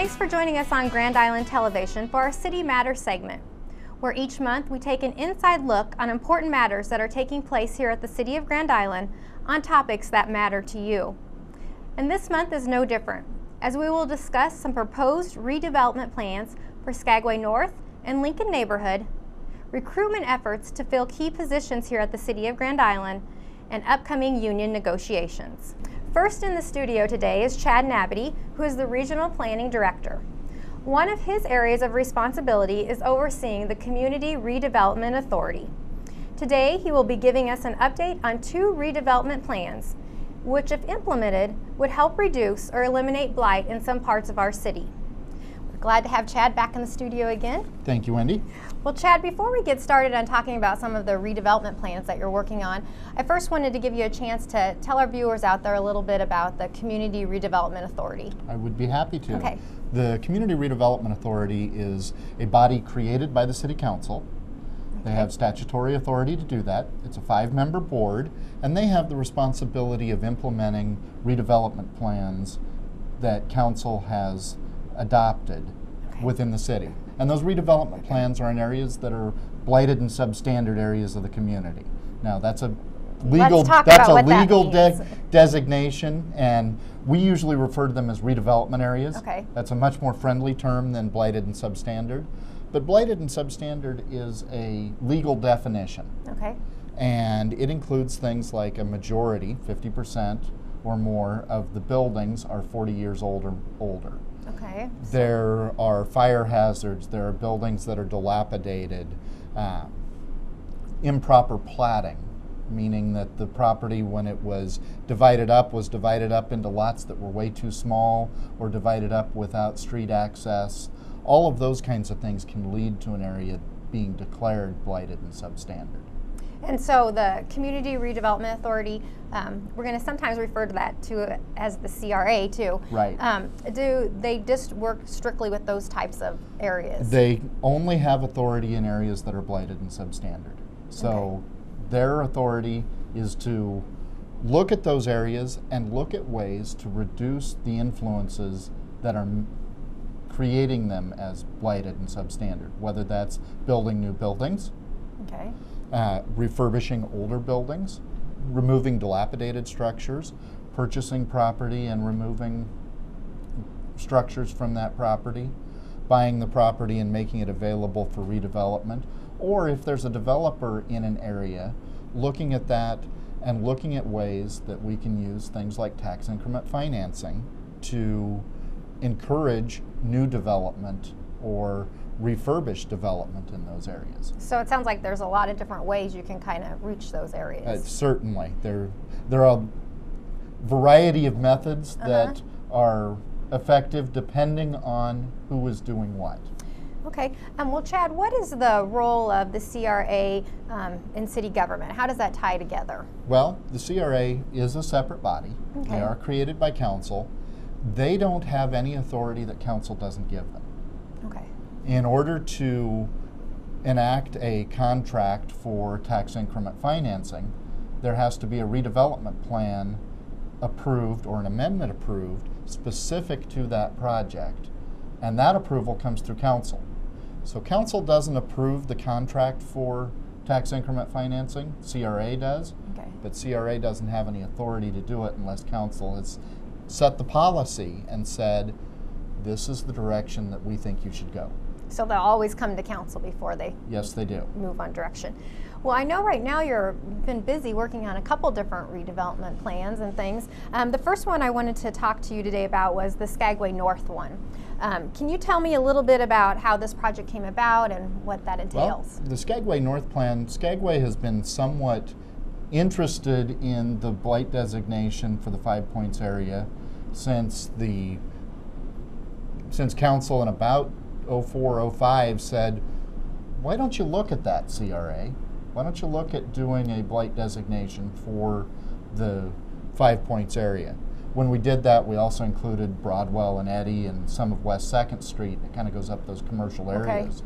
Thanks for joining us on Grand Island Television for our City Matters segment, where each month we take an inside look on important matters that are taking place here at the City of Grand Island on topics that matter to you. And this month is no different, as we will discuss some proposed redevelopment plans for Skagway North and Lincoln neighborhood, recruitment efforts to fill key positions here at the City of Grand Island, and upcoming union negotiations. First in the studio today is Chad Nabity, who is the Regional Planning Director. One of his areas of responsibility is overseeing the Community Redevelopment Authority. Today, he will be giving us an update on 2 redevelopment plans, which, if implemented, would help reduce or eliminate blight in some parts of our city. We're glad to have Chad back in the studio again. Thank you, Wendy. Well, Chad, before we get started on talking about some of the redevelopment plans that you're working on, I first wanted to give you a chance to tell our viewers out there a little bit about the Community Redevelopment Authority. I would be happy to. Okay. The Community Redevelopment Authority is a body created by the City Council. They have statutory authority to do that. It's a 5-member board, and they have the responsibility of implementing redevelopment plans that Council has adopted within the city. And those redevelopment plans are in areas that are blighted and substandard areas of the community. Now, that's a legal designation, and we usually refer to them as redevelopment areas. Okay. That's a much more friendly term than blighted and substandard. But blighted and substandard is a legal definition. Okay. And it includes things like a majority, 50% or more, of the buildings are 40 years old or older. Okay. There are fire hazards, there are buildings that are dilapidated, improper platting, meaning that the property, when it was divided up into lots that were way too small or divided up without street access. All of those kinds of things can lead to an area being declared blighted and substandard. And so the Community Redevelopment Authority, we're going to sometimes refer to that as the CRA too. Right. Do they just work strictly with those types of areas? They only have authority in areas that are blighted and substandard. So their authority is to look at those areas and look at ways to reduce the influences that are creating them as blighted and substandard, whether that's building new buildings, refurbishing older buildings, removing dilapidated structures, purchasing property and removing structures from that property, buying the property and making it available for redevelopment, or if there's a developer in an area, looking at that and looking at ways that we can use things like tax increment financing to encourage new development or refurbish development in those areas. So it sounds like there's a lot of different ways you can kind of reach those areas. Certainly. There are a variety of methods that are effective depending on who is doing what. Okay. Well, Chad, what is the role of the CRA in city government? How does that tie together? Well, the CRA is a separate body. They are created by council. They don't have any authority that council doesn't give them. Okay. In order to enact a contract for tax increment financing, there has to be a redevelopment plan approved or an amendment approved specific to that project. And that approval comes through council. So council doesn't approve the contract for tax increment financing, CRA does, but CRA doesn't have any authority to do it unless council has set the policy and said, this is the direction that we think you should go. So they'll always come to council before they move on direction. Well, I know right now you've been busy working on a couple different redevelopment plans and things. The first one I wanted to talk to you today about was the Skagway North one. Can you tell me a little bit about how this project came about and what that entails? Well, the Skagway North plan, Skagway has been somewhat interested in the blight designation for the 5 Points area since council in about 04-05 said, why don't you look at that, CRA? Why don't you look at doing a blight designation for the 5 Points area? When we did that, we also included Broadwell and Eddy and some of West 2nd Street. It kind of goes up those commercial areas.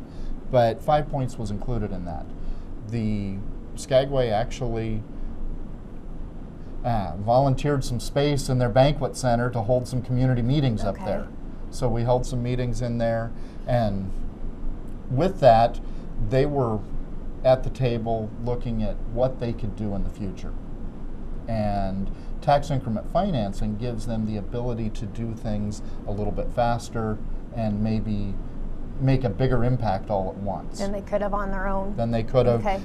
But 5 Points was included in that. The Skagway actually volunteered some space in their banquet center to hold some community meetings up there. So we held some meetings in there, and with that, they were at the table looking at what they could do in the future. And tax increment financing gives them the ability to do things a little bit faster and maybe make a bigger impact all at once. Than they could have on their own. Than they could have. Okay.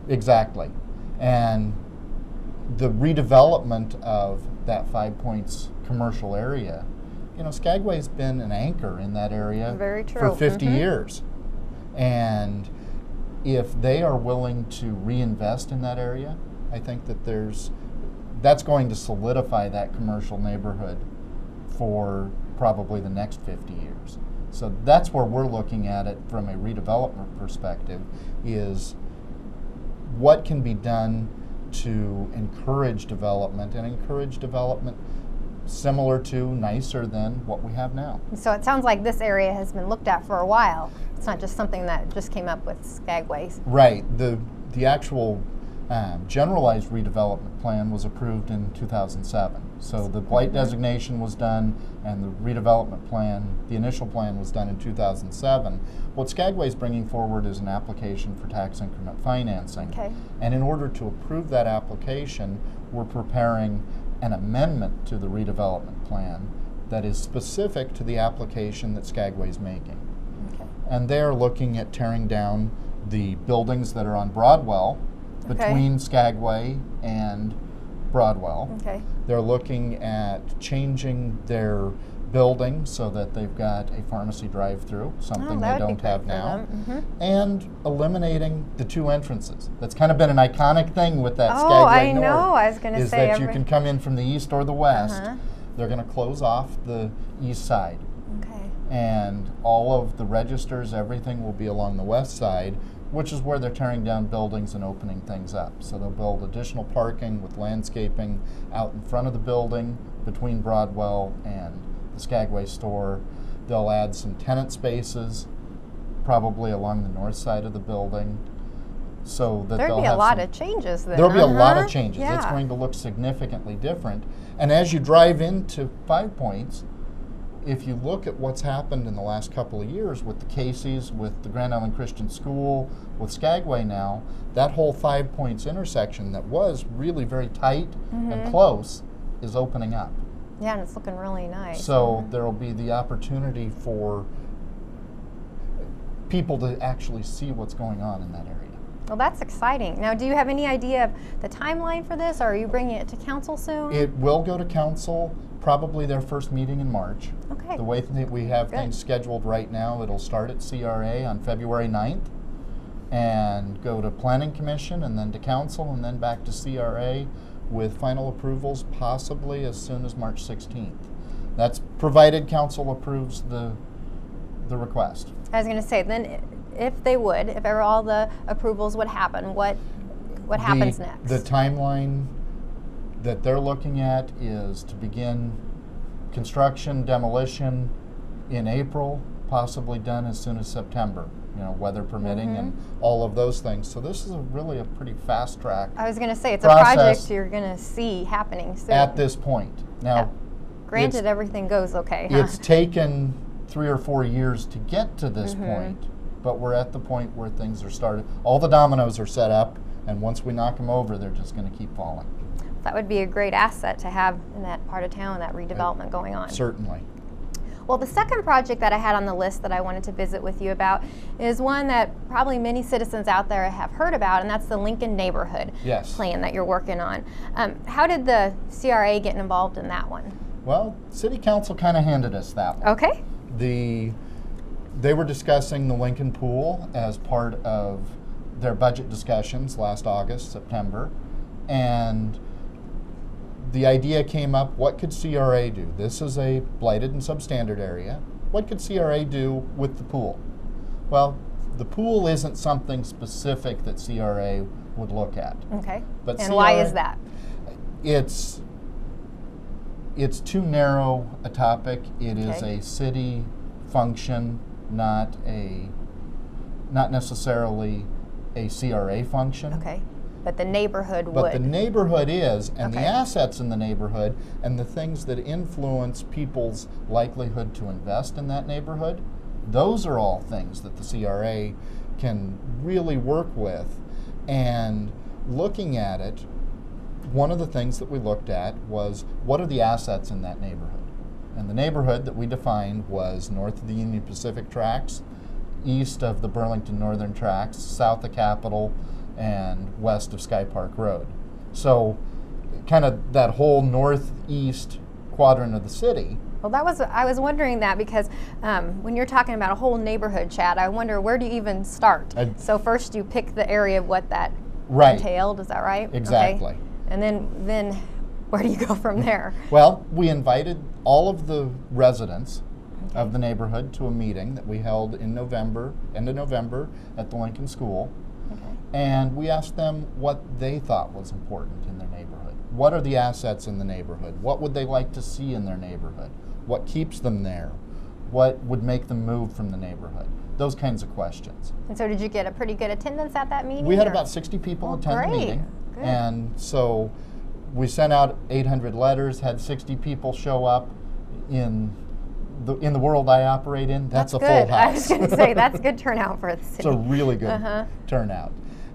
Exactly. And the redevelopment of that 5 Points commercial area, you know, Skagway's been an anchor in that area Very true. for 50 years. And if they are willing to reinvest in that area, I think that that's going to solidify that commercial neighborhood for probably the next 50 years. So that's where we're looking at it from a redevelopment perspective, is what can be done to encourage development, and encourage development similar to, nicer than what we have now. So it sounds like this area has been looked at for a while. It's not just something that just came up with Skagway's. Right. The actual generalized redevelopment plan was approved in 2007. So the blight designation was done, and the redevelopment plan, the initial plan, was done in 2007. What Skagway is bringing forward is an application for tax increment financing. Okay. And in order to approve that application, we're preparing an amendment to the redevelopment plan that is specific to the application that Skagway is making. Okay. And they're looking at tearing down the buildings that are on Broadwell, between Skagway and Broadwell. Okay. They're looking at changing their building so that they've got a pharmacy drive-through, something they don't have now, and eliminating the two entrances. That's kind of been an iconic thing with that Skagway North. I know. I was going to is say that you can come in from the east or the west. They're going to close off the east side. Okay. And all of the registers, everything will be along the west side, which is where they're tearing down buildings and opening things up. So they'll build additional parking with landscaping out in front of the building between Broadwell and the Skagway store. They'll add some tenant spaces, probably along the north side of the building, so that there'll be a lot of changes then. There'll be a lot of changes. Yeah. It's going to look significantly different. And as you drive into 5 Points, if you look at what's happened in the last couple of years with the Casey's, with the Grand Island Christian School, with Skagway now, that whole 5 Points intersection that was really very tight and close is opening up. Yeah, and it's looking really nice. So there will be the opportunity for people to actually see what's going on in that area. Well, that's exciting. Now, do you have any idea of the timeline for this, or are you bringing it to council soon? It will go to council, probably their first meeting in March. Okay. The way that we have things scheduled right now, it'll start at CRA on February 9th and go to Planning Commission and then to council and then back to CRA with final approvals possibly as soon as March 16th. That's provided council approves the request. I was going to say, then if they would, if ever all the approvals would happen, what happens next? The timeline that they're looking at is to begin construction, demolition in April, possibly done as soon as September, you know, weather permitting and all of those things. So this is really a pretty fast track. I was going to say, it's a project you're going to see happening soon. At this point. Now, granted, everything goes okay. It's taken 3 or 4 years to get to this point, but we're at the point where things are started. All the dominoes are set up, and once we knock them over, they're just going to keep falling. That would be a great asset to have in that part of town, that redevelopment going on. Certainly. Well, the second project that I had on the list that I wanted to visit with you about is one that probably many citizens out there have heard about, and that's the Lincoln Neighborhood Plan that you're working on. How did the CRA get involved in that one? Well, City Council kind of handed us that one. Okay. They were discussing the Lincoln Pool as part of their budget discussions last August, September, and the idea came up, what could CRA do? This is a blighted and substandard area. What could CRA do with the pool? Well, the pool isn't something specific that CRA would look at. Okay. But and why is that? It's too narrow a topic. It is a city function, not necessarily a CRA function. Okay. But the neighborhood But would. the neighborhood is, and the Okay. assets in the neighborhood, and the things that influence people's likelihood to invest in that neighborhood, those are all things that the CRA can really work with. And looking at it, one of the things that we looked at was, what are the assets in that neighborhood? And the neighborhood that we defined was north of the Union Pacific tracks, east of the Burlington Northern tracks, south of Capitol, and west of Sky Park Road. So kind of that whole northeast quadrant of the city. Well, I was wondering that because when you're talking about a whole neighborhood, Chad, I wonder, where do you even start? So first you pick the area of what that Right. entailed, is that right? Exactly. Okay. And then where do you go from there? Well, we invited all of the residents of the neighborhood to a meeting that we held in November, end of November, at the Lincoln School. Okay. And we asked them what they thought was important in their neighborhood. What are the assets in the neighborhood? What would they like to see in their neighborhood? What keeps them there? What would make them move from the neighborhood? Those kinds of questions. And so did you get a pretty good attendance at that meeting? We had or- about 60 people Oh, attend the great. meeting. Good. And so we sent out 800 letters, had 60 people show up. In the world I operate in, that's a good. full house. I was going to say, that's good turnout for the city. It's a really good turnout.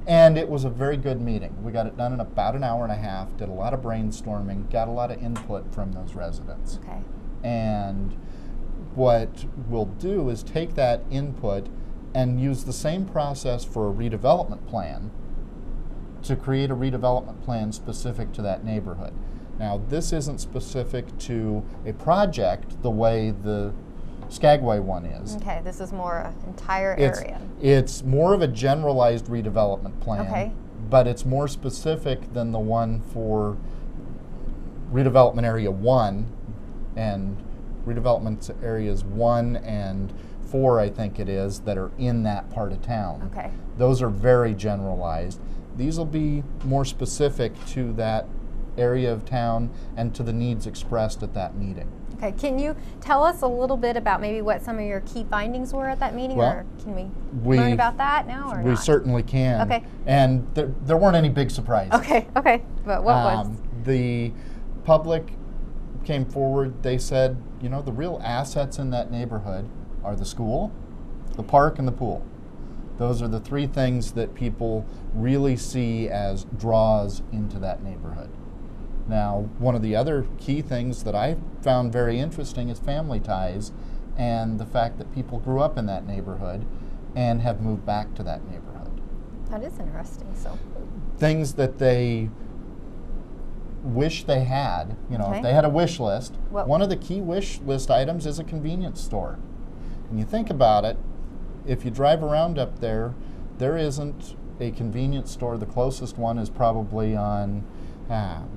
And it was a very good meeting. We got it done in about an hour and a half, did a lot of brainstorming, got a lot of input from those residents. Okay. And what we'll do is take that input and use the same process for a redevelopment plan to create a redevelopment plan specific to that neighborhood. Now, this isn't specific to a project the way the Skagway one is. Okay, this is more an entire It's, area. it's more of a generalized redevelopment plan, Okay. but it's more specific than the one for redevelopment area 1 and redevelopment areas 1 and 4, I think it is, that are in that part of town. Okay. Those are very generalized. These will be more specific to that area of town and to the needs expressed at that meeting. Okay, can you tell us a little bit about maybe what some of your key findings were at that meeting, Well, or can we learn about that now or We not? certainly can. Okay. And there weren't any big surprises. Okay, but what was? The public came forward, they said, you know, the real assets in that neighborhood are the school, the park, and the pool. Those are the three things that people really see as draws into that neighborhood. Now, one of the other key things that I found very interesting is family ties and the fact that people grew up in that neighborhood and have moved back to that neighborhood. That is interesting. So, Things that they wish they had, you know, Okay. if they had a wish list, What- one of the key wish list items is a convenience store. When you think about it, if you drive around up there, there isn't a convenience store. The closest one is probably on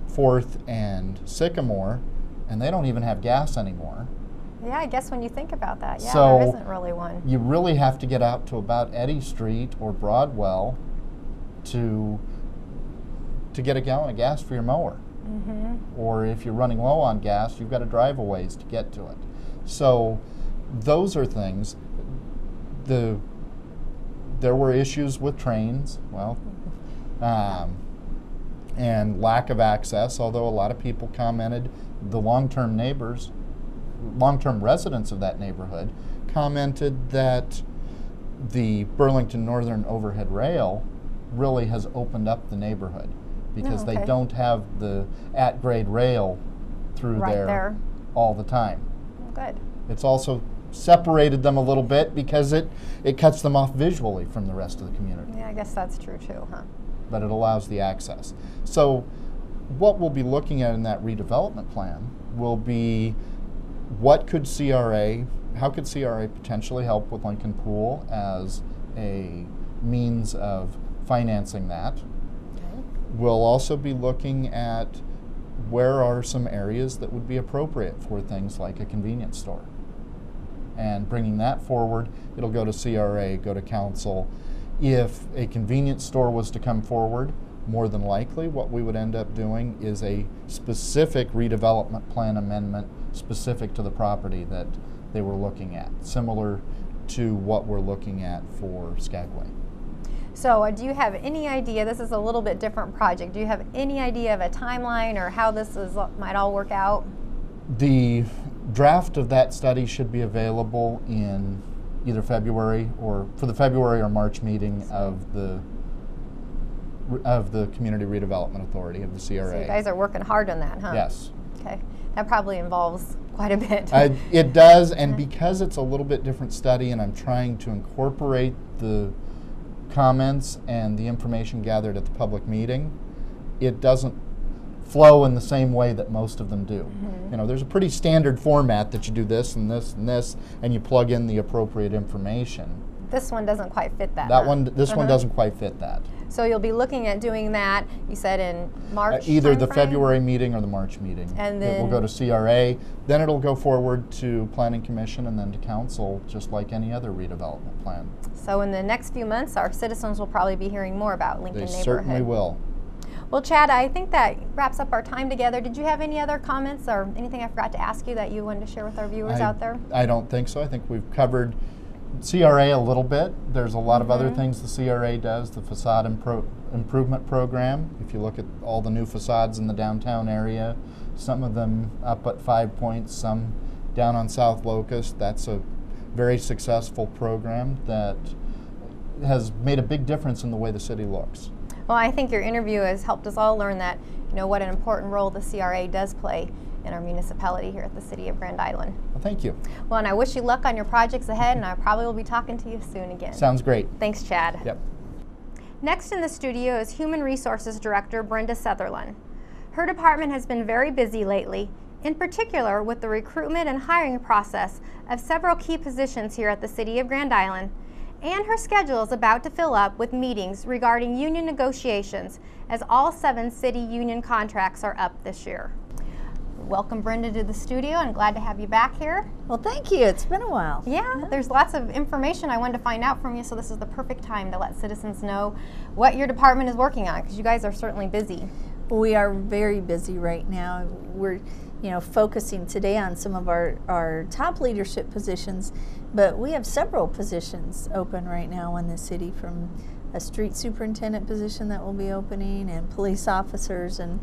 4th and Sycamore, and they don't even have gas anymore. yeah, I guess when you think about that, yeah, So- there isn't really one. You really have to get out to about Eddy Street or Broadwell to get a gallon of gas for your mower. Mm-hmm. Or if you're running low on gas, you've got to drive a ways to get to it. So those are things. There were issues with trains, well, and lack of access, although a lot of people commented, the long-term residents of that neighborhood commented that the Burlington Northern Overhead Rail really has opened up the neighborhood because okay. they don't have the at-grade rail through Right there. all the time. Good. It's also separated them a little bit because it cuts them off visually from the rest of the community, Yeah, I guess that's true too, huh? but it allows the access. So what we'll be looking at in that redevelopment plan will be how could CRA potentially help with Lincoln Pool as a means of financing that. Okay. We'll also be looking at where are some areas that would be appropriate for things like a convenience store. And bringing that forward, it'll go to CRA, go to council. If a convenience store was to come forward, more than likely what we would end up doing is a specific redevelopment plan amendment specific to the property that they were looking at, similar to what we're looking at for Skagway. So do you have any idea, this is a little bit different project, do you have any idea of a timeline or how this might all work out? The draft of that study should be available in either February or for the February or March meeting of the Community Redevelopment Authority, of the CRA. So you guys are working hard on that, huh? Yes. Okay. That probably involves quite a bit. It does, and because it's a little bit different study and I'm trying to incorporate the comments and the information gathered at the public meeting, it doesn't flow in the same way that most of them do. You know, there's a pretty standard format that you do this and this and this, and you plug in the appropriate information. This one doesn't quite fit that. This one doesn't quite fit that. So you'll be looking at doing that, you said in March either the timeframe? February meeting or the March meeting. And it will then go to CRA, then it'll go forward to Planning Commission and then to Council, just like any other redevelopment plan. So in the next few months, our citizens will probably be hearing more about Lincoln They Neighborhood. certainly will. Well, Chad, I think that wraps up our time together. Did you have any other comments or anything I forgot to ask you that you wanted to share with our viewers out there? I don't think so. I think we've covered CRA a little bit. There's a lot of other things the CRA does, the facade improvement program. If you look at all the new facades in the downtown area, some of them up at 5 Points, some down on South Locust, that's a very successful program that has made a big difference in the way the city looks. Well, I think your interview has helped us all learn that, you know, what an important role the CRA does play in our municipality here at the City of Grand Island. Well, thank you. Well, and I wish you luck on your projects ahead, and I probably will be talking to you soon again. Sounds great. Thanks, Chad. Yep. Next in the studio is Human Resources Director Brenda Sutherland. Her department has been very busy lately, in particular with the recruitment and hiring process of several key positions here at the City of Grand Island, and her schedule is about to fill up with meetings regarding union negotiations as all 7 city union contracts are up this year. Welcome, Brenda, to the studio. I'm glad to have you back here. Well, thank you. It's been a while. Yeah, there's lots of information I wanted to find out from you, so this is the perfect time to let citizens know what your department is working on, because you guys are certainly busy. We are very busy right now. We're, focusing today on some of our top leadership positions, but we have several positions open right now in the city, from a street superintendent position that will be opening, and police officers, and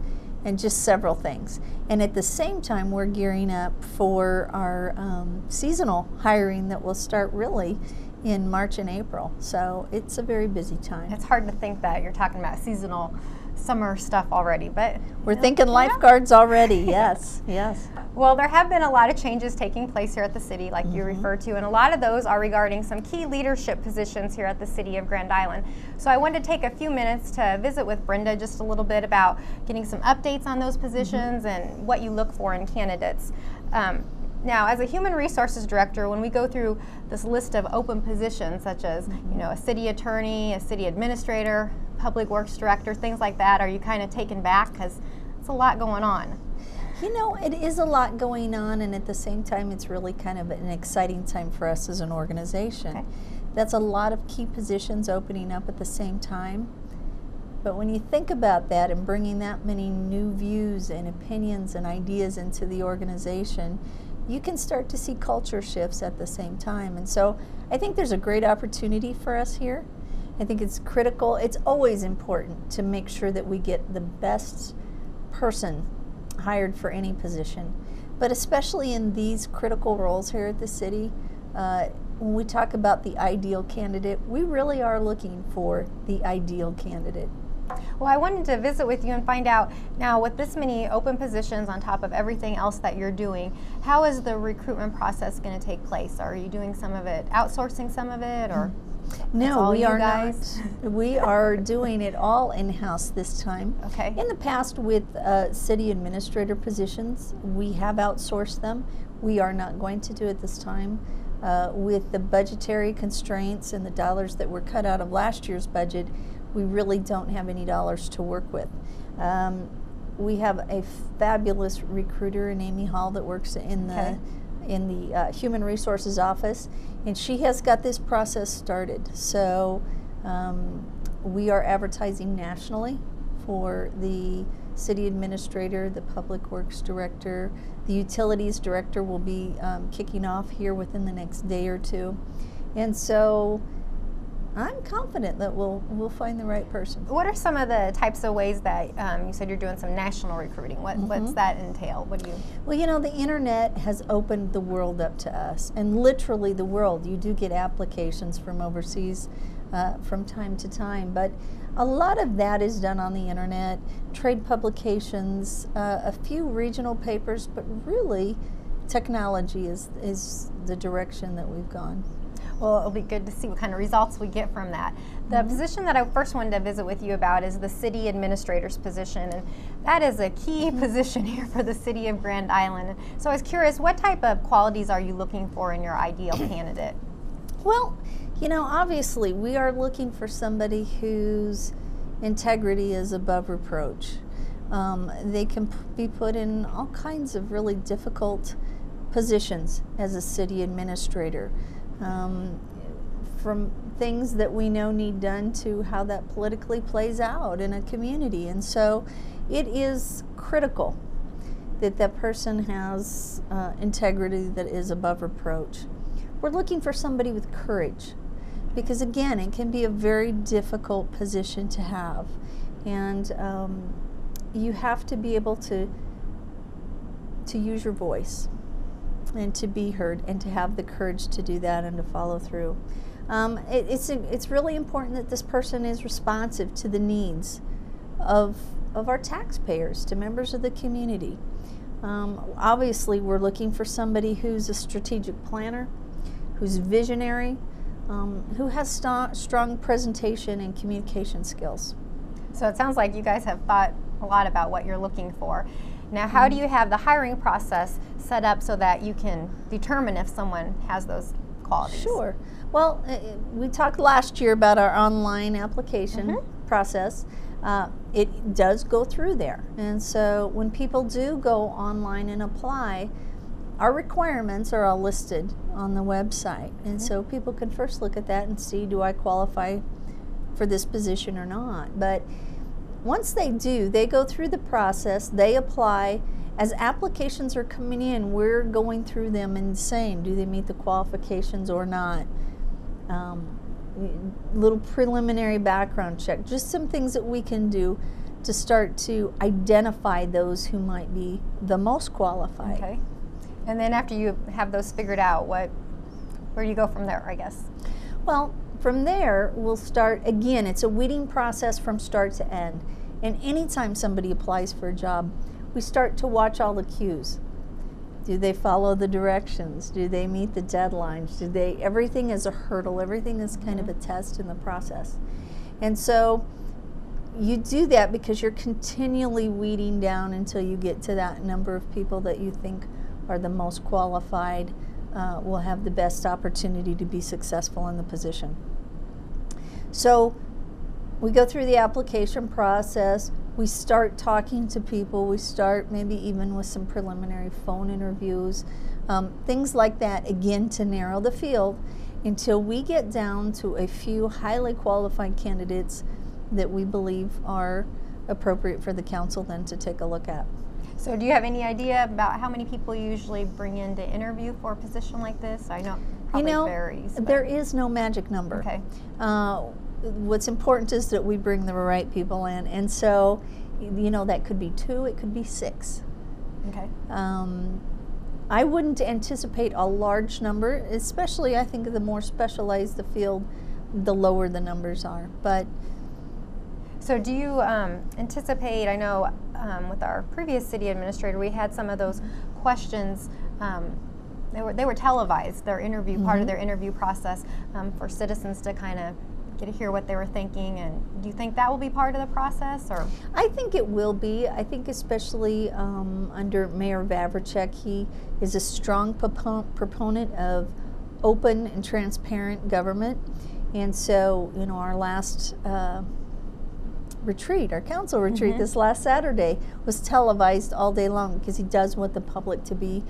just several things. And at the same time, we're gearing up for our seasonal hiring that will start really in March and April. So it's a very busy time. It's hard to think that you're talking about seasonal summer stuff already, but we're thinking lifeguards already. Yes, yes. Well, there have been a lot of changes taking place here at the city, like you referred to, and a lot of those are regarding some key leadership positions here at the City of Grand Island. So I wanted to take a few minutes to visit with Brenda just a little bit about getting some updates on those positions and what you look for in candidates. Now, as a human resources director, when we go through this list of open positions, such as a city attorney, a city administrator, public works director, things like that, are you kind of taken back because it's a lot going on? It is a lot going on, and at the same time, it's really kind of an exciting time for us as an organization. Okay. That's a lot of key positions opening up at the same time. But when you think about that and bringing that many new views and opinions and ideas into the organization, you can start to see culture shifts at the same time. And so I think there's a great opportunity for us here. I think it's critical. It's always important to make sure that we get the best person hired for any position. But especially in these critical roles here at the city, when we talk about the ideal candidate, we really are looking for the ideal candidate. Well, I wanted to visit with you and find out, now with this many open positions on top of everything else that you're doing, how is the recruitment process going to take place? Are you doing some of it, outsourcing some of it, or? No, we are not. We are doing it all in-house this time. Okay. In the past, with city administrator positions, we have outsourced them. We are not going to do it this time. With the budgetary constraints and the dollars that were cut out of last year's budget, we really don't have any dollars to work with. We have a fabulous recruiter in Amy Hall that works in the Human Resources office, and she has got this process started. So we are advertising nationally for the city administrator, the public works director. The utilities director will be kicking off here within the next day or two. And so I'm confident that we'll find the right person. What are some of the types of ways that you said you're doing some national recruiting? What's that entail? What do you? Well, you know, the internet has opened the world up to us, and literally the world. You do get applications from overseas from time to time, but a lot of that is done on the internet, trade publications, a few regional papers, but really technology is the direction that we've gone. Well, it'll be good to see what kind of results we get from that. The position that I first wanted to visit with you about is the city administrator's position, and that is a key position here for the city of Grand Island. So I was curious, what type of qualities are you looking for in your ideal candidate? Well, you know, obviously we are looking for somebody whose integrity is above reproach. They can be put in all kinds of really difficult positions as a city administrator. From things that we know need done to how that politically plays out in a community. And so it is critical that that person has integrity that is above reproach. We're looking for somebody with courage, because again, it can be a very difficult position to have. And you have to be able to use your voice and to be heard, and to have the courage to do that and to follow through. It's really important that this person is responsive to the needs of our taxpayers, to members of the community. Obviously, we're looking for somebody who's a strategic planner, who's visionary, who has strong presentation and communication skills. So it sounds like you guys have thought a lot about what you're looking for. Now, how do you have the hiring process set up so that you can determine if someone has those qualities? Sure. Well, we talked last year about our online application process. It does go through there. And so when people do go online and apply, our requirements are all listed on the website. And so people can first look at that and see, do I qualify for this position or not? But once they do, they go through the process, they apply. As applications are coming in, we're going through them and saying, do they meet the qualifications or not? Little preliminary background check, just some things that we can do to start to identify those who might be the most qualified. Okay. And then after you have those figured out, where do you go from there, I guess? Well, from there, we'll start, again, it's a weeding process from start to end. And anytime somebody applies for a job, we start to watch all the cues. Do they follow the directions? Do they meet the deadlines? Everything is a hurdle, everything is kind of a test in the process. And so you do that because you're continually weeding down until you get to that number of people that you think are the most qualified, will have the best opportunity to be successful in the position. So we go through the application process, we start talking to people, we start maybe even with some preliminary phone interviews, things like that, again, to narrow the field until we get down to a few highly qualified candidates that we believe are appropriate for the council then to take a look at. So do you have any idea about how many people you usually bring in to interview for a position like this? I know it probably varies. There is no magic number. Okay. What's important is that we bring the right people in, and so, you know, that could be 2, it could be 6. Okay. I wouldn't anticipate a large number, especially I think the more specialized the field, the lower the numbers are. But so do you anticipate, I know with our previous city administrator, we had some of those questions, they were televised, their interview, part of their interview process for citizens to kind of get to hear what they were thinking. And do you think that will be part of the process? Or I think it will be. I think especially under Mayor Vavricek, he is a strong proponent of open and transparent government. And so, you know, our last retreat, our council retreat this last Saturday was televised all day long because he does want the public to be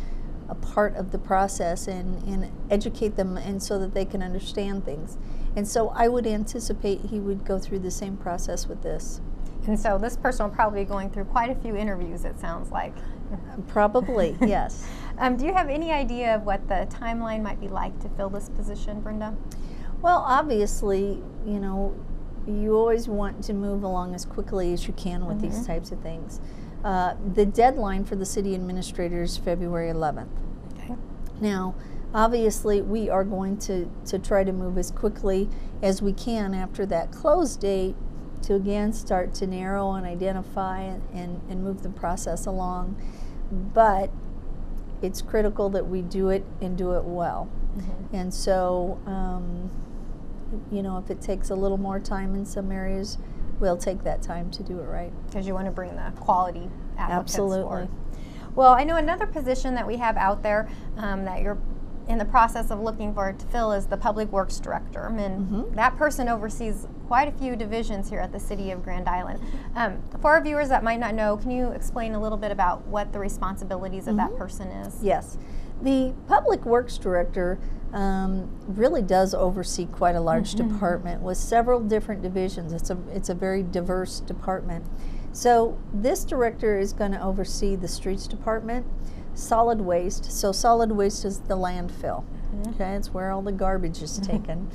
a part of the process and educate them, and so that they can understand things. And so I would anticipate he would go through the same process with this. And so this person will probably be going through quite a few interviews, it sounds like. Probably, yes. Do you have any idea of what the timeline might be like to fill this position, Brenda? Well, obviously, you know, you always want to move along as quickly as you can with these types of things. The deadline for the city administrator is February 11th. Okay. Now, obviously, we are going to try to move as quickly as we can after that close date to again start to narrow and identify and move the process along. But it's critical that we do it and do it well. And so, you know, if it takes a little more time in some areas, we'll take that time to do it right. Because you want to bring the quality applicants Absolutely. forward. Well, I know another position that we have out there that you're in the process of looking for to fill is the Public Works Director. And that person oversees quite a few divisions here at the City of Grand Island. For our viewers that might not know, can you explain a little bit about what the responsibilities of that person is? Yes. The Public Works Director really does oversee quite a large department with several different divisions. It's a very diverse department. So this director is going to oversee the streets department, solid waste. So solid waste is the landfill. Okay, it's where all the garbage is taken.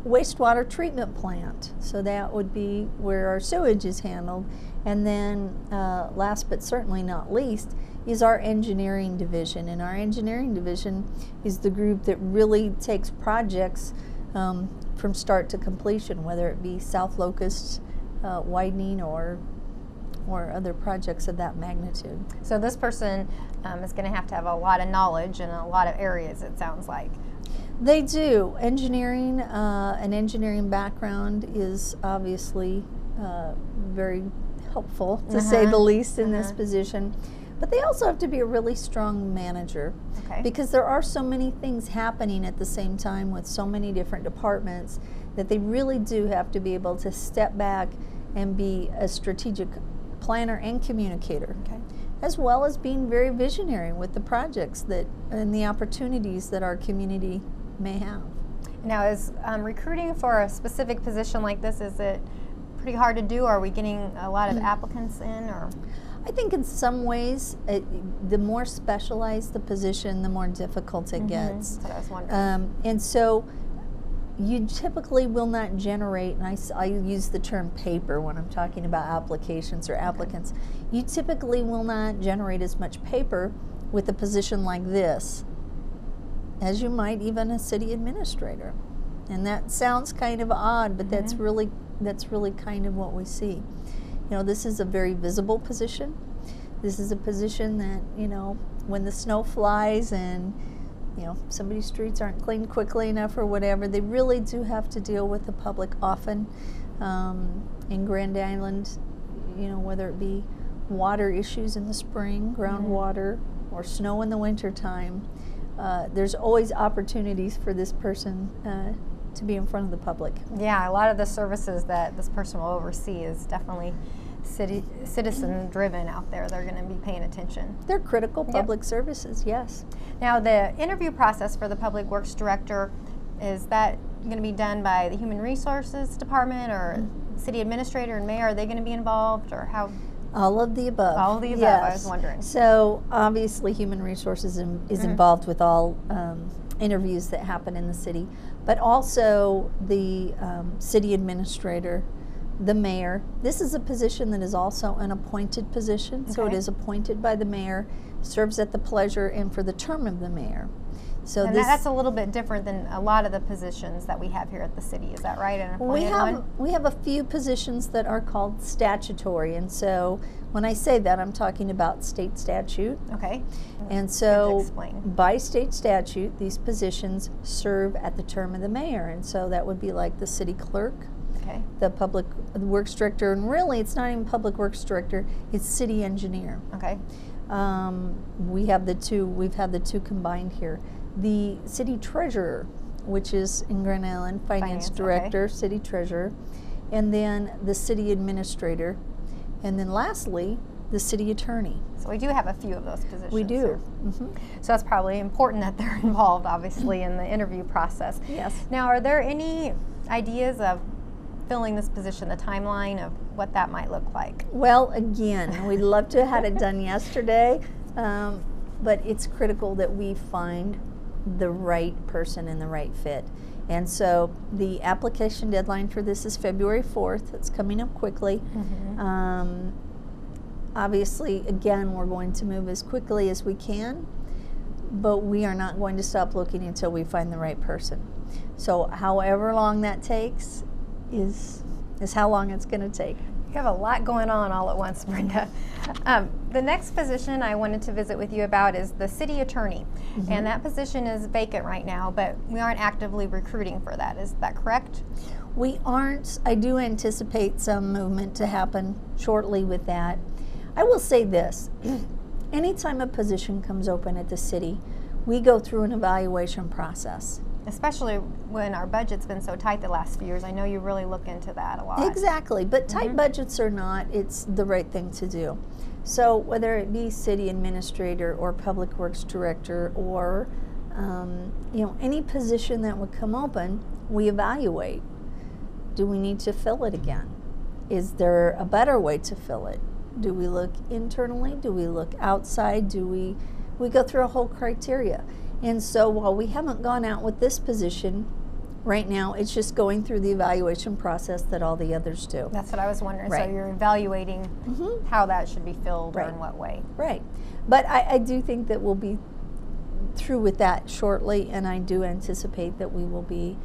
Wastewater treatment plant. So that would be where our sewage is handled. And then last but certainly not least is our engineering division. And our engineering division is the group that really takes projects from start to completion, whether it be South Locust widening or other projects of that magnitude. So this person is going to have a lot of knowledge in a lot of areas, it sounds like. They do. Engineering, an engineering background is obviously very helpful, to say the least, in this position. But they also have to be a really strong manager, because there are so many things happening at the same time with so many different departments that they really do have to be able to step back and be a strategic planner and communicator, as well as being very visionary with the projects that and the opportunities that our community may have. Now, is recruiting for a specific position like this, is it pretty hard to do? Are we getting a lot of applicants in, or? I think in some ways, the more specialized the position, the more difficult it gets. That's what I was wondering. And so you typically will not generate, and I use the term paper when I'm talking about applications or applicants, you typically will not generate as much paper with a position like this as you might even a city administrator. And that sounds kind of odd, but that's really kind of what we see. You know, this is a very visible position. This is a position that, you know, when the snow flies and, you know, somebody's streets aren't cleaned quickly enough or whatever, they really do have to deal with the public often. In Grand Island, you know, whether it be water issues in the spring, groundwater, or snow in the winter time, there's always opportunities for this person to be in front of the public. Yeah, a lot of the services that this person will oversee is definitely citizen driven out there. They're going to be paying attention. They're critical public services, yes. Now, the interview process for the Public Works Director, is that going to be done by the Human Resources Department or City Administrator and Mayor? Are they going to be involved, or how? All of the above. All of the above, yes. I was wondering. So obviously Human Resources is involved with all interviews that happen in the city, but also the City Administrator, the Mayor. This is a position that is also an appointed position, so it is appointed by the Mayor, serves at the pleasure and for the term of the Mayor. So and that's a little bit different than a lot of the positions that we have here at the city. Is that right? An appointed we have a few positions that are called statutory, and so when I say that, I'm talking about state statute. Okay. And so explain. By state statute, these positions serve at the term of the mayor, and so that would be like the city clerk, the public works director, and really it's not even public works director, it's city engineer. Okay. We have the two, we've had the two combined here. The city treasurer, which is in Grand Island, finance director, city treasurer, and then the city administrator, and then lastly, the city attorney. So we do have a few of those positions. We do. So that's probably important that they're involved, obviously, in the interview process. Yes. Now, are there any ideas of filling this position, the timeline of what that might look like? Well, again, we'd love to have had it done yesterday, but it's critical that we find the right person and the right fit. And so the application deadline for this is February 4th. It's coming up quickly. Obviously, again, we're going to move as quickly as we can, but we are not going to stop looking until we find the right person. So however long that takes is how long it's going to take. You have a lot going on all at once, Brenda. The next position I wanted to visit with you about is the city attorney. And that position is vacant right now, but we aren't actively recruiting for that. Is that correct? We aren't. I do anticipate some movement to happen shortly with that. I will say this. Anytime a position comes open at the city, we go through an evaluation process. Especially when our budget's been so tight the last few years. I know you really look into that a lot. Exactly, but tight budgets or not, it's the right thing to do. So whether it be city administrator or public works director or any position that would come open, we evaluate. Do we need to fill it again? Is there a better way to fill it? Do we look internally? Do we look outside? Do we go through a whole criteria? And so while we haven't gone out with this position, right now it's just going through the evaluation process that all the others do. That's what I was wondering. Right. So you're evaluating how that should be filled or Right. in what way. Right. But I do think that we'll be through with that shortly, and I do anticipate that we will be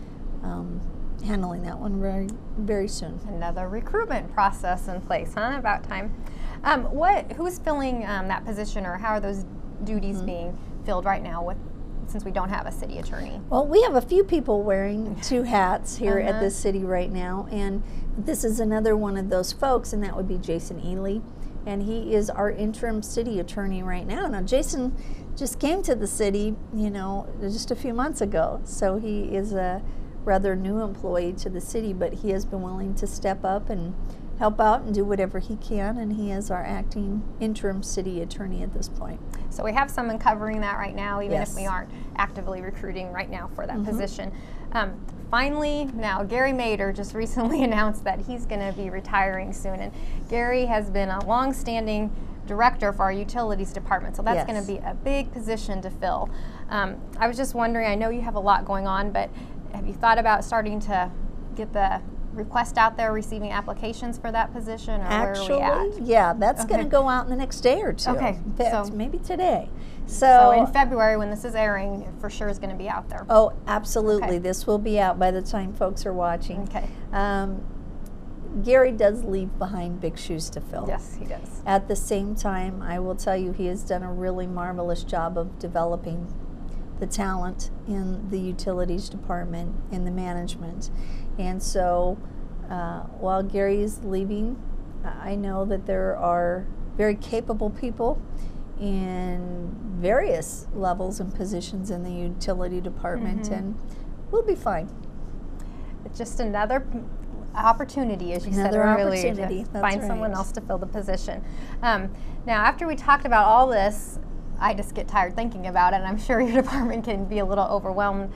handling that one very, very soon. Another recruitment process in place, huh? About time. Who's filling that position, or how are those duties being filled right now since we don't have a city attorney? Well, we have a few people wearing two hats here at the city right now, and this is another one of those folks, and that would be Jason Ely, and he is our interim city attorney right now. Now, Jason just came to the city, just a few months ago, so he is a rather new employee to the city, but he has been willing to step up and help out and do whatever he can, and he is our acting interim city attorney at this point. So we have someone covering that right now, even Yes. if we aren't actively recruiting right now for that position. Finally, now Gary Mader just recently announced that he's going to be retiring soon, and Gary has been a long-standing director for our utilities department, so that's Yes. going to be a big position to fill. I was just wondering, I know you have a lot going on, but have you thought about starting to get the request out there, receiving applications for that position, or Actually, where are we at? yeah, that's going Okay. to go out in the next day or two. Okay, In fact, so- maybe today. So in February, when this is airing, it for sure is going to be out there. Oh, absolutely. Okay. This will be out by the time folks are watching. Okay. Gary does leave behind big shoes to fill. Yes, he does. At the same time, I will tell you, he has done a really marvelous job of developing the talent in the utilities department, in the management. And so while Gary is leaving, I know that there are very capable people in various levels and positions in the utility department, and we'll be fine. It's just another opportunity, as you Another said earlier, opportunity, to that's find someone right. else to fill the position. Now, after we talked about all this, I just get tired thinking about it, and I'm sure your department can be a little overwhelmed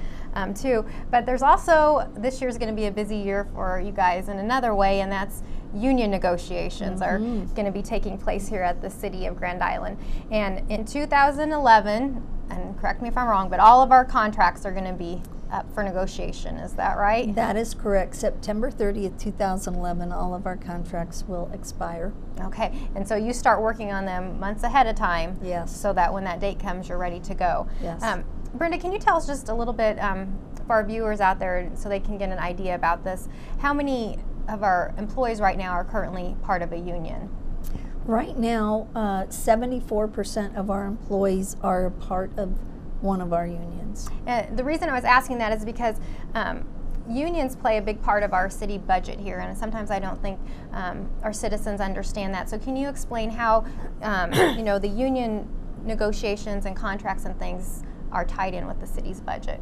too. But there's also, this year's going to be a busy year for you guys in another way, and that's union negotiations are going to be taking place here at the city of Grand Island. And in 2011, and correct me if I'm wrong, but all of our contracts are going to be up for negotiation. Is that right? That is correct. September 30th, 2011, all of our contracts will expire. Okay, and so you start working on them months ahead of time, Yes. so that when that date comes, you're ready to go. Yes. Brenda, can you tell us just a little bit for our viewers out there, so they can get an idea about this? How many of our employees right now are currently part of a union? Right now, 74% of our employees are a part of one of our unions. The reason I was asking that is because unions play a big part of our city budget here, and sometimes I don't think our citizens understand that. So can you explain how the union negotiations and contracts and things are tied in with the city's budget?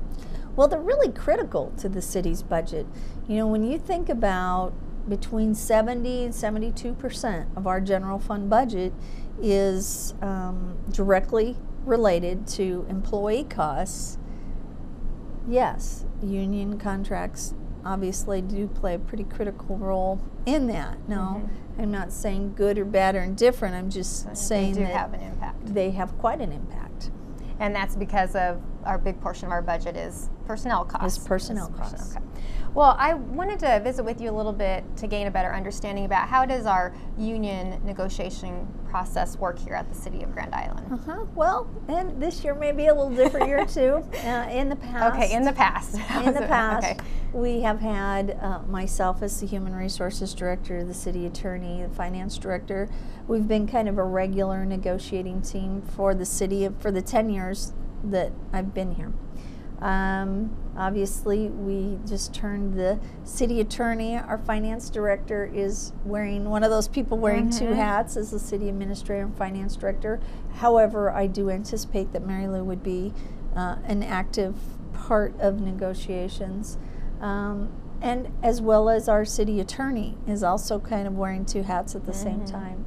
Well, they're really critical to the city's budget. When you think about between 70 and 72% of our general fund budget is directly related to employee costs. Yes, union contracts obviously do play a pretty critical role in that. No, I'm not saying good or bad or indifferent. I'm just saying they do that have an impact. they have quite an impact. And that's because of our big portion of our budget is personnel costs. Personnel costs. Okay. Well, I wanted to visit with you a little bit to gain a better understanding about how does our union negotiation process work here at the City of Grand Island? Well, and this year may be a little different year too. In the past. Okay, in the past. In the past, Okay. we have had myself as the Human Resources Director, the City Attorney, the Finance Director. We've been kind of a regular negotiating team for the city for the 10 years that I've been here. Obviously, we just turned the City Attorney. Our Finance Director is wearing one of those people wearing two hats as the City Administrator and Finance Director. However, I do anticipate that Mary Lou would be an active part of negotiations. And as well as our City Attorney is also kind of wearing two hats at the same time.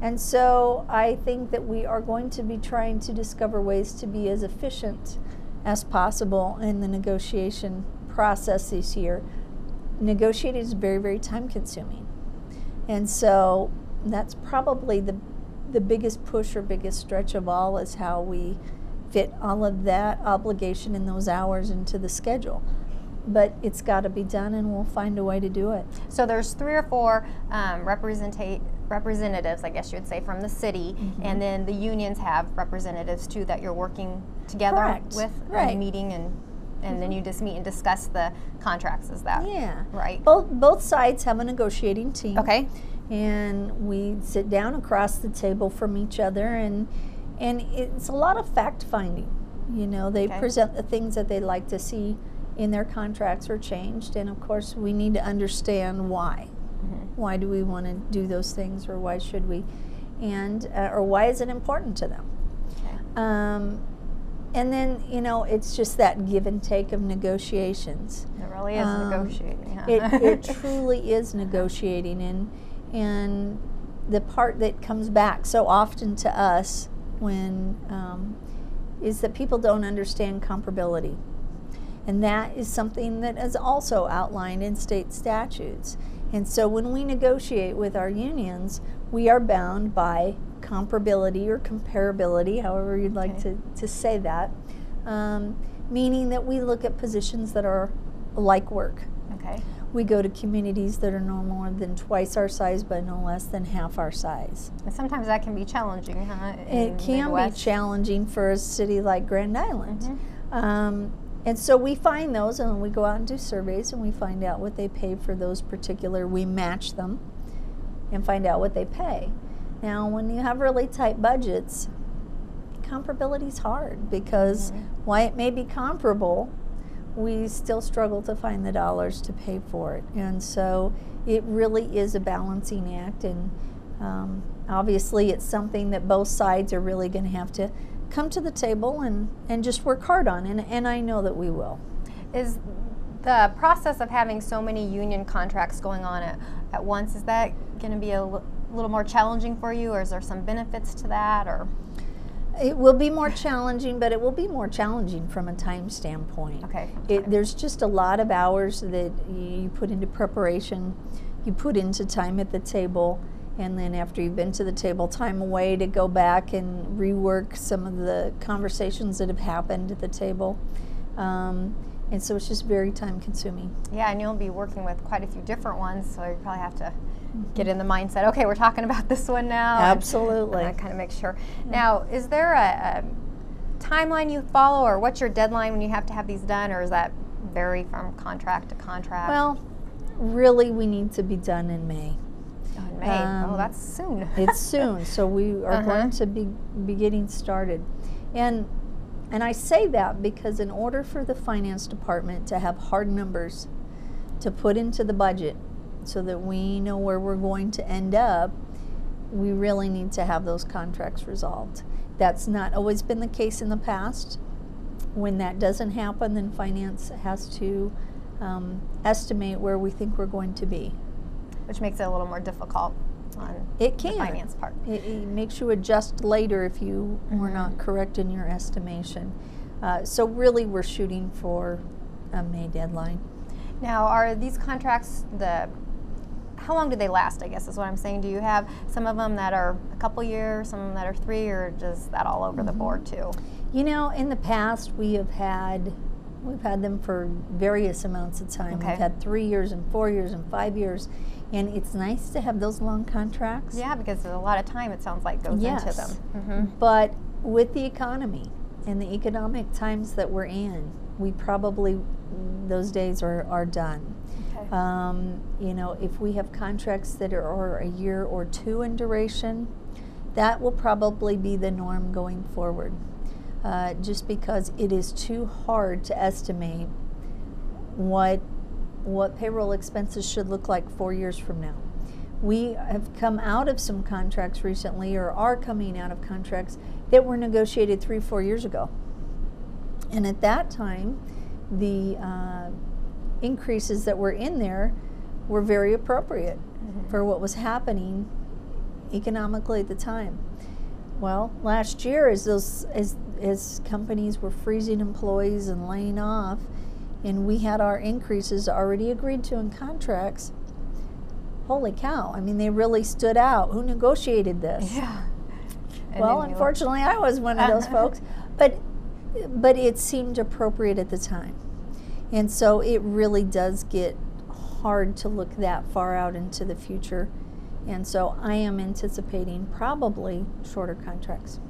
And so I think that we are going to be trying to discover ways to be as efficient as possible in the negotiation process this year. Negotiating is very, very time consuming. And so that's probably the biggest push or biggest stretch of all, is how we fit all of that obligation in those hours into the schedule. But it's got to be done, and we'll find a way to do it. So there's 3 or 4 representatives, I guess you would say, from the city, and then the unions have representatives too that you're working together with, and meeting, and then you just meet and discuss the contracts. Is that right? Both sides have a negotiating team. Okay. And we sit down across the table from each other, and it's a lot of fact finding. You know, they present the things that they'd like to see in their contracts or changed, and of course we need to understand why. Why do we want to do those things, or why should we, and or why is it important to them? And then, you know, it's just that give and take of negotiations. It really is negotiating. It truly is negotiating, and the part that comes back so often to us when is that people don't understand comparability. And that is something that is also outlined in state statutes. And so when we negotiate with our unions, we are bound by comparability or comparability, however you'd like to say that, meaning that we look at positions that are like work. Okay. We go to communities that are no more than twice our size, but no less than half our size. And sometimes that can be challenging, huh? It can be challenging for a city like Grand Island. And so we find those, and we go out and do surveys, and we find out what they pay for those particular, we match them and find out what they pay. Now, when you have really tight budgets, comparability is hard, because while it may be comparable, we still struggle to find the dollars to pay for it. And so it really is a balancing act, and obviously it's something that both sides are really going to have to come to the table and just work hard on, and I know that we will. Is the process of having so many union contracts going on at once, is that going to be a little more challenging for you, or is there some benefits to that? Or it will be more challenging, but it will be more challenging from a time standpoint. Okay. There's just a lot of hours that you put into preparation, you put into time at the table, and then after you've been to the table, time away to go back and rework some of the conversations that have happened at the table. And so it's just very time consuming. Yeah, and you'll be working with quite a few different ones, so you probably have to get in the mindset, okay, we're talking about this one now. Absolutely. And kind of make sure. Now, is there a timeline you follow, or what's your deadline when you have to have these done, or does that vary from contract to contract? Well, really we need to be done in May. In May. Oh, that's soon. It's soon, so we are going to be getting started. And I say that because in order for the finance department to have hard numbers to put into the budget so that we know where we're going to end up, we really need to have those contracts resolved. That's not always been the case in the past. When that doesn't happen, then finance has to estimate where we think we're going to be. Which makes it a little more difficult on the finance part. It makes you adjust later if you were not correct in your estimation. So really we're shooting for a May deadline. Now, are these contracts, how long do they last, I guess is what I'm saying? Do you have some of them that are a couple years, some of them that are 3, or just that all over the board too? You know, in the past, we've had them for various amounts of time. Okay. We've had 3 years and 4 years and 5 years, and it's nice to have those long contracts. Yeah, because there's a lot of time, it sounds like, goes into them. Mm-hmm. But with the economy and the economic times that we're in, we probably, those days are done. Okay. You know, if we have contracts that are a year or two in duration, that will probably be the norm going forward. Just because it is too hard to estimate what payroll expenses should look like 4 years from now. We have come out of some contracts recently, or are coming out of contracts that were negotiated 3-4 years ago. And at that time, the increases that were in there were very appropriate for what was happening economically at the time. Well, last year, as companies were freezing employees and laying off, and we had our increases already agreed to in contracts, holy cow, I mean, they really stood out. Who negotiated this? Yeah. And Well, then you unfortunately, I was one of those folks, but it seemed appropriate at the time. And so it really does get hard to look that far out into the future. And so I am anticipating probably shorter contracts.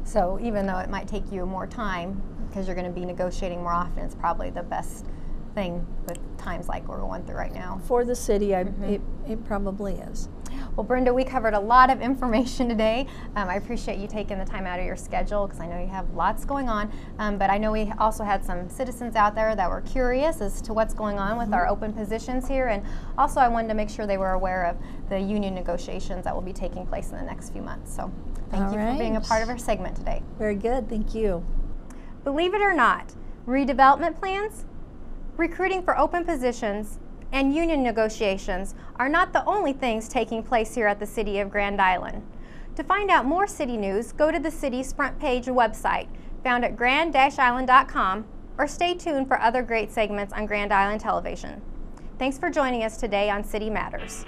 So even though it might take you more time, because you're going to be negotiating more often, it's probably the best thing with times like we're going through right now. For the city, it probably is. Well, Brenda, we covered a lot of information today. I appreciate you taking the time out of your schedule, because I know you have lots going on. But I know we also had some citizens out there that were curious as to what's going on with our open positions here. And also I wanted to make sure they were aware of the union negotiations that will be taking place in the next few months. So thank you for being a part of our segment today. Very good. Thank you. Believe it or not, redevelopment plans, recruiting for open positions, and union negotiations are not the only things taking place here at the City of Grand Island. To find out more city news, go to the city's front page website, found at grand-island.com, or stay tuned for other great segments on Grand Island Television. Thanks for joining us today on City Matters.